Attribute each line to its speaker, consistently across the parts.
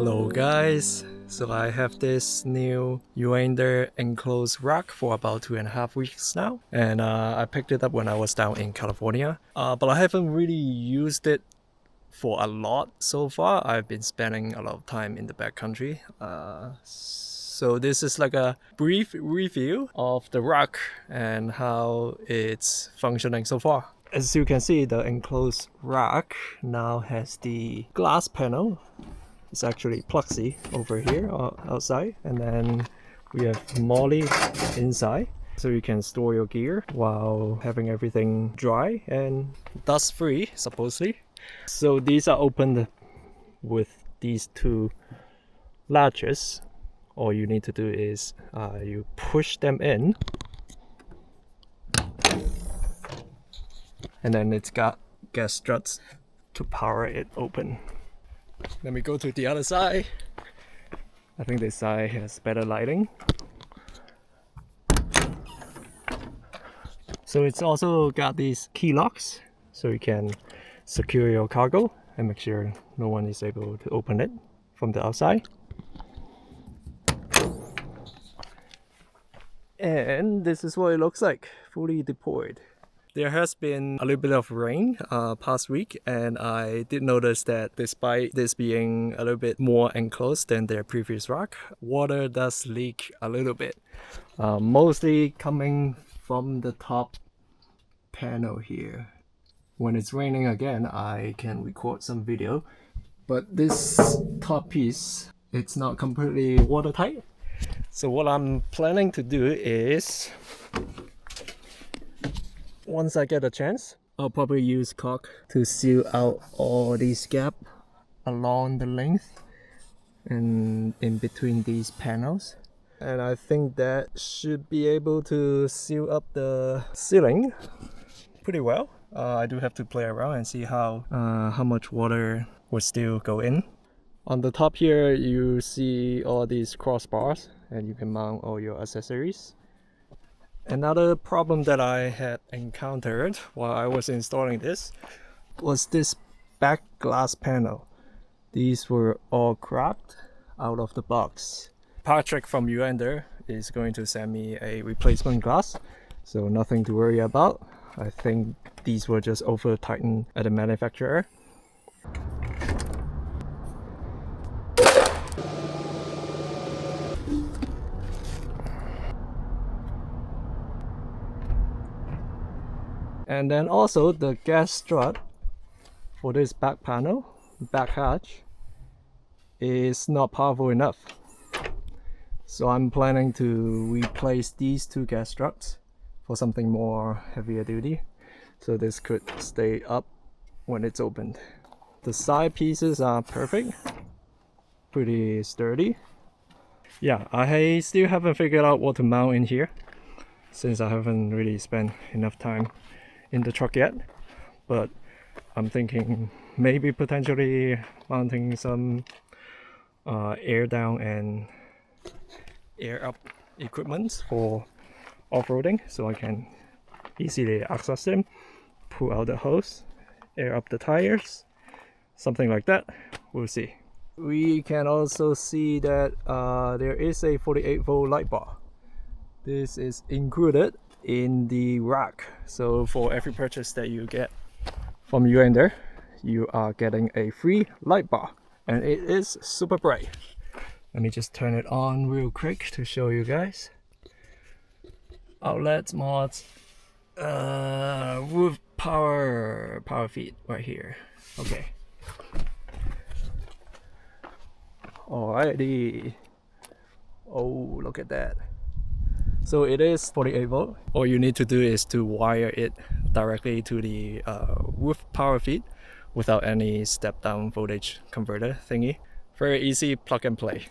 Speaker 1: Hello guys, so I have this new Uander enclosed rack for about 2.5 weeks now, and I picked it up when I was down in California, but I haven't really used it for a lot so far. I've been spending a lot of time in the backcountry, so this is like a brief review of the rack and how it's functioning so far. As you can see, the enclosed rack now has the glass panel. It's actually plexi over here outside, and then we have molly inside, so you can store your gear while having everything dry and dust free supposedly. So these are opened with these two latches. All you need to do is you push them in, and then it's got gas struts to power it open. Let me go to the other side. I think this side has better lighting. So it's also got these key locks, so you can secure your cargo and make sure no one is able to open it from the outside. And this is what it looks like, fully deployed. There has been a little bit of rain past week, and I did notice that despite this being a little bit more enclosed than their previous rack, water does leak a little bit, mostly coming from the top panel here. When it's raining again, I can record some video, but this top piece, it's not completely watertight. So what I'm planning to do is, once I get a chance, I'll probably use caulk to seal out all these gaps along the length and in between these panels. And I think that should be able to seal up the ceiling pretty well. I do have to play around and see how much water will still go in. On the top here, you see all these crossbars, and you can mount all your accessories. Another problem that I had encountered while I was installing this was this back glass panel. These were all cracked out of the box. Patrick from Urander is going to send me a replacement glass, so nothing to worry about. I think these were just over tightened at the manufacturer. And then also the gas strut for this back panel, back hatch, is not powerful enough. So I'm planning to replace these two gas struts for something more heavier duty, so this could stay up when it's opened. The side pieces are perfect, pretty sturdy. Yeah, I still haven't figured out what to mount in here, since I haven't really spent enough time in the truck yet, but I'm thinking maybe potentially mounting some air down and air up equipment for off-roading, so I can easily access them, pull out the hose, air up the tires, something like that. We'll see. We can also see that there is a 48-volt light bar. This is included in the rack, so for every purchase that you get from Uander, you are getting a free light bar, and it is super bright. Let me just turn it on real quick to show you guys. Outlets, mods, roof power feed right here. Okay. Alrighty. Oh, look at that. So it is 48 volt. All you need to do is to wire it directly to the roof power feed without any step down voltage converter thingy. Very easy, plug and play.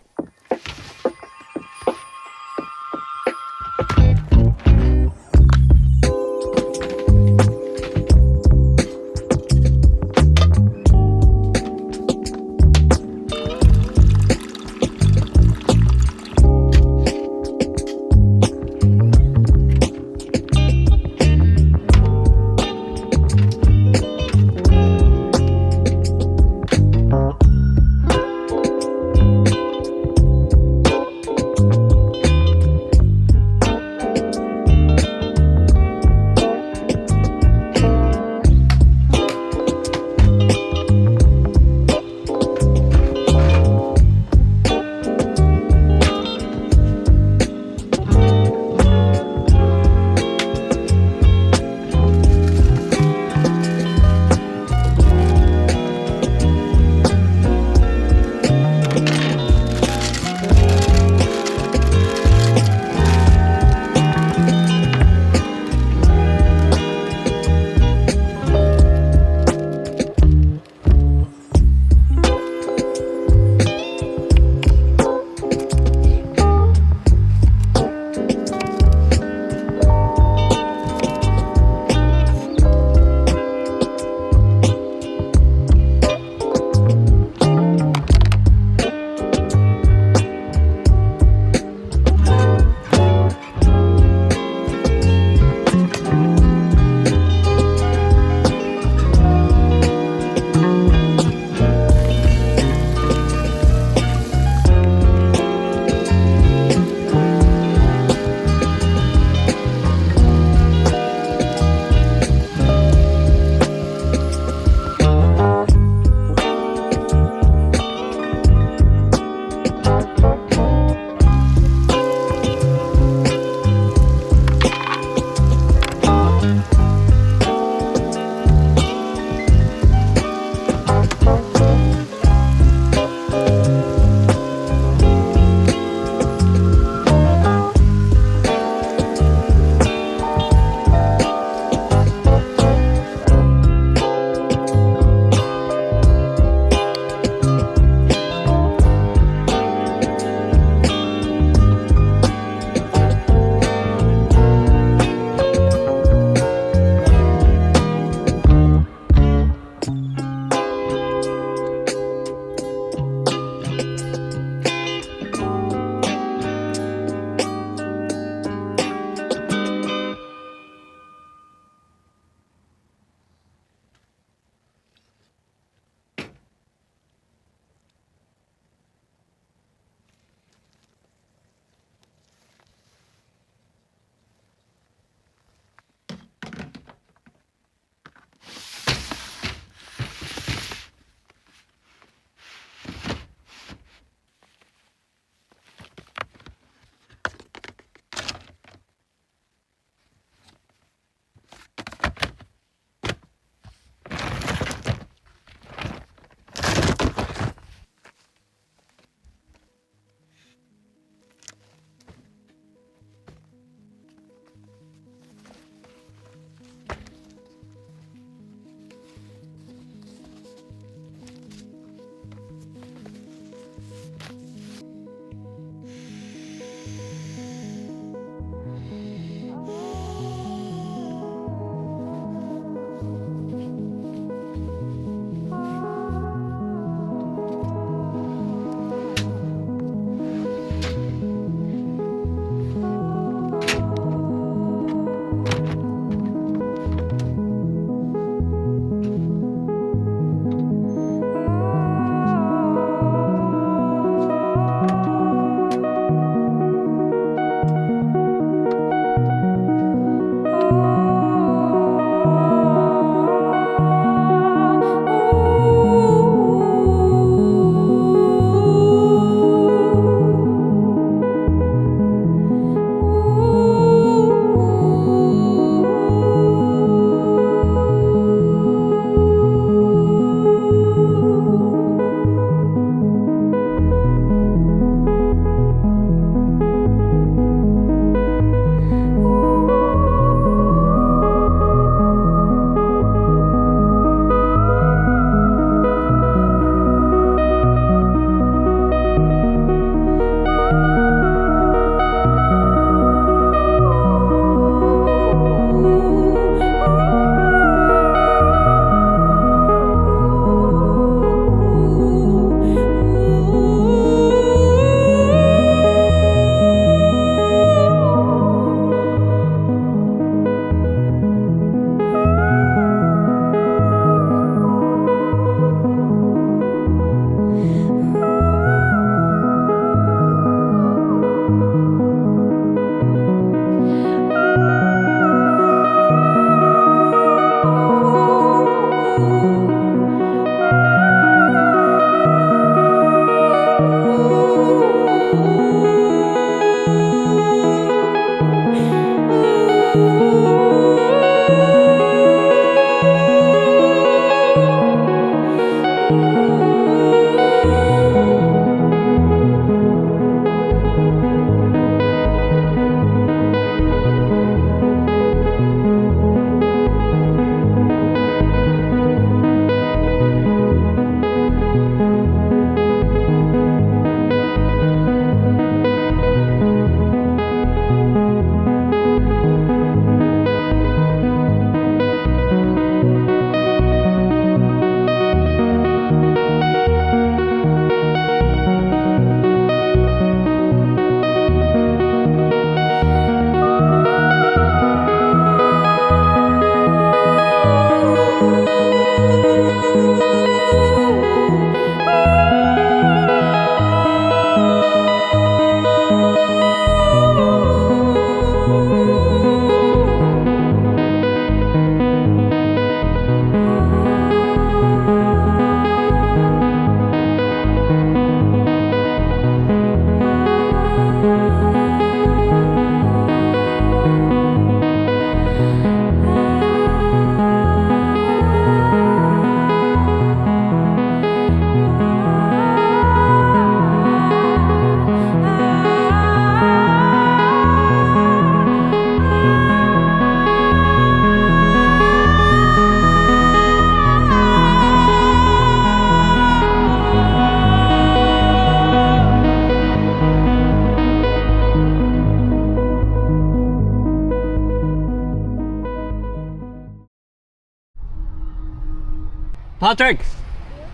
Speaker 1: Patrick.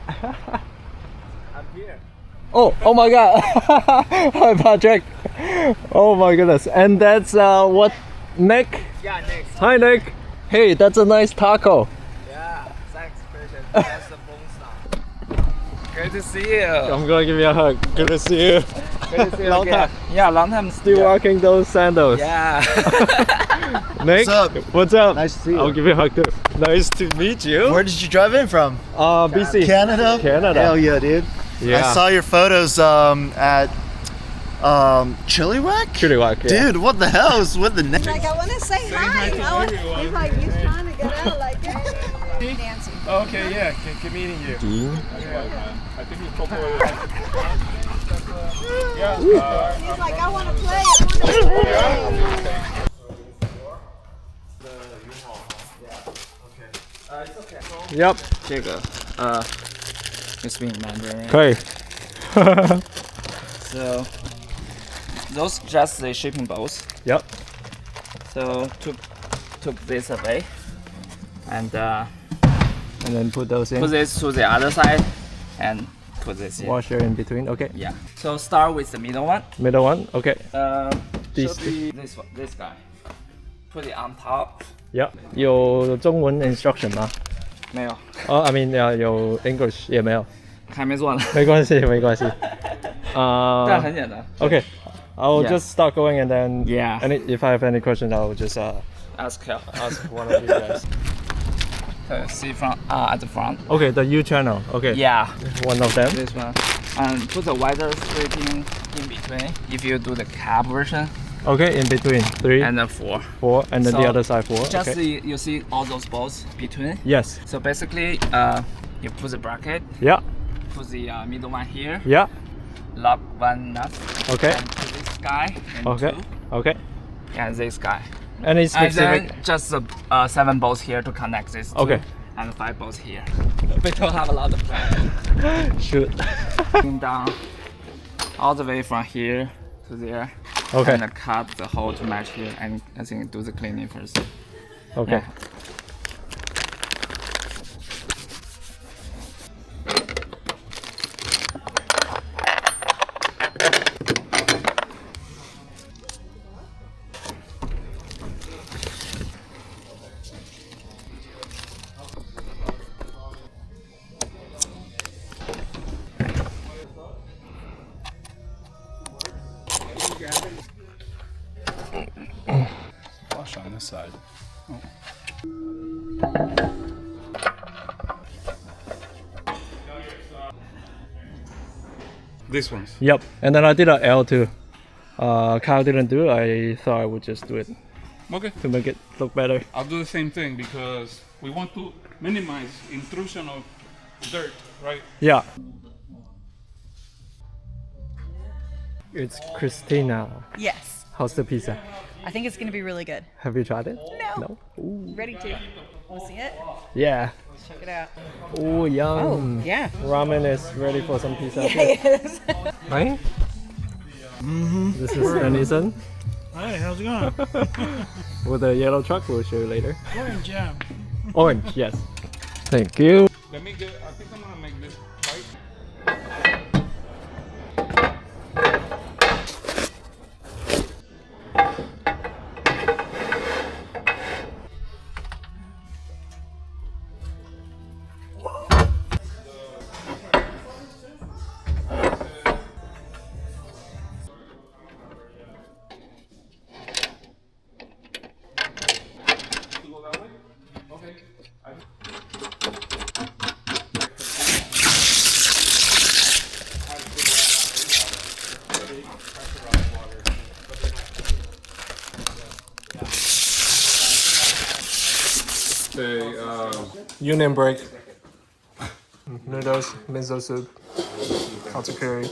Speaker 2: I'm here.
Speaker 1: Oh my God. Hi, Patrick. Oh my goodness. And that's what, Nick?
Speaker 2: Yeah, Nick.
Speaker 1: Hi, Nick. Hey, that's a nice taco.
Speaker 2: Yeah, thanks, Christian. That's the bone stuff. Great to see you.
Speaker 1: I'm gonna give you a hug. Good to see you.
Speaker 2: Great to see you
Speaker 1: Long
Speaker 2: again.
Speaker 1: time.
Speaker 2: Yeah, long time.
Speaker 1: Still rocking those sandals.
Speaker 2: Yeah.
Speaker 1: Nick,
Speaker 3: What's up?
Speaker 1: What's up?
Speaker 3: Nice to see you.
Speaker 1: I'll give you a hug too. Nice to meet you.
Speaker 3: Where did you drive in from?
Speaker 1: BC.
Speaker 3: Canada?
Speaker 1: Canada.
Speaker 3: Hell yeah, dude.
Speaker 1: Yeah.
Speaker 3: I saw your photos at Chilliwack?
Speaker 1: Chilliwack, yeah.
Speaker 3: Dude, what the hell is with the name?
Speaker 4: Like, I want to say hi. He's like, he's trying to get out. Like, hey. Dancing.
Speaker 2: Okay, yeah. Good meeting you. I think you
Speaker 4: He's like, I want to play. I want to play.
Speaker 1: Yep.
Speaker 2: 这个you speak Mandarin.
Speaker 1: 可以。
Speaker 2: So those just the shipping boats.
Speaker 1: Yep.
Speaker 2: So took this away and
Speaker 1: And then put those in.
Speaker 2: put this to the other side and put this in.
Speaker 1: Washer in between. Okay.
Speaker 2: Yeah. So start with the middle one.
Speaker 1: Middle one. Okay.
Speaker 2: Should
Speaker 1: These
Speaker 2: be this one, this guy. Put it on top.
Speaker 1: Yep. 有中文 instruction 吗？
Speaker 2: 没有，
Speaker 1: I mean 有 English 也没有。
Speaker 2: 还没做呢。
Speaker 1: 没关系，没关系。
Speaker 2: 但很简单。
Speaker 1: Okay. I'll
Speaker 2: Yeah.
Speaker 1: just start going and then
Speaker 2: Yeah.
Speaker 1: if I have any questions, I'll just
Speaker 2: Ask help.
Speaker 1: ask one of you guys.
Speaker 2: See from at the front.
Speaker 1: Okay, the U channel. Okay.
Speaker 2: Yeah.
Speaker 1: One of them.
Speaker 2: This one. And put the wider stripping in between. If you do the cab version.
Speaker 1: Okay, in between 3,
Speaker 2: And then 4.
Speaker 1: 4, and then the
Speaker 2: So,
Speaker 1: other side 4.
Speaker 2: Just
Speaker 1: Okay.
Speaker 2: you see all those bolts between.
Speaker 1: Yes.
Speaker 2: So basically, you put the bracket,
Speaker 1: Yeah.
Speaker 2: put the middle one here,
Speaker 1: Yeah.
Speaker 2: lock one nut,
Speaker 1: Okay.
Speaker 2: and put this guy, and
Speaker 1: Okay.
Speaker 2: 2,
Speaker 1: Okay.
Speaker 2: and this guy.
Speaker 1: Any
Speaker 2: And
Speaker 1: specific?
Speaker 2: then just 7 bolts here to connect this. two,
Speaker 1: Okay.
Speaker 2: And 5 bolts here. We don't have a lot of time.
Speaker 1: Shoot.
Speaker 2: Bring down all the way from here to there.
Speaker 1: Okay.
Speaker 2: And cut the hole to match here, and I think do the cleaning first.
Speaker 1: Okay.
Speaker 2: Yeah.
Speaker 5: Flush on this side. This one's.
Speaker 1: Yep. And then I did a L too. Kyle didn't do it. I thought I would just do it
Speaker 5: Okay.
Speaker 1: to make it look better.
Speaker 5: I'll do the same thing because we want to minimize intrusion of dirt, right?
Speaker 1: Yeah. It's Christina.
Speaker 6: Yes.
Speaker 1: How's the pizza?
Speaker 6: I think it's going to be really good.
Speaker 1: Have you tried it?
Speaker 6: No.
Speaker 1: Ooh.
Speaker 6: Ready to. Want to see it?
Speaker 1: Yeah.
Speaker 6: Check it out.
Speaker 1: Oh, yum.
Speaker 6: Yeah.
Speaker 1: Ramen is ready for some pizza.
Speaker 6: Yes.
Speaker 1: Right? This is Denison
Speaker 7: Hey, how's it going?
Speaker 1: with a yellow truck. We'll show you later.
Speaker 7: Orange, yeah.
Speaker 1: Orange, yes. Thank you.
Speaker 5: Let me get. I think I'm gonna make this tight.
Speaker 1: Union break. Noodles, miso soup, hot curry.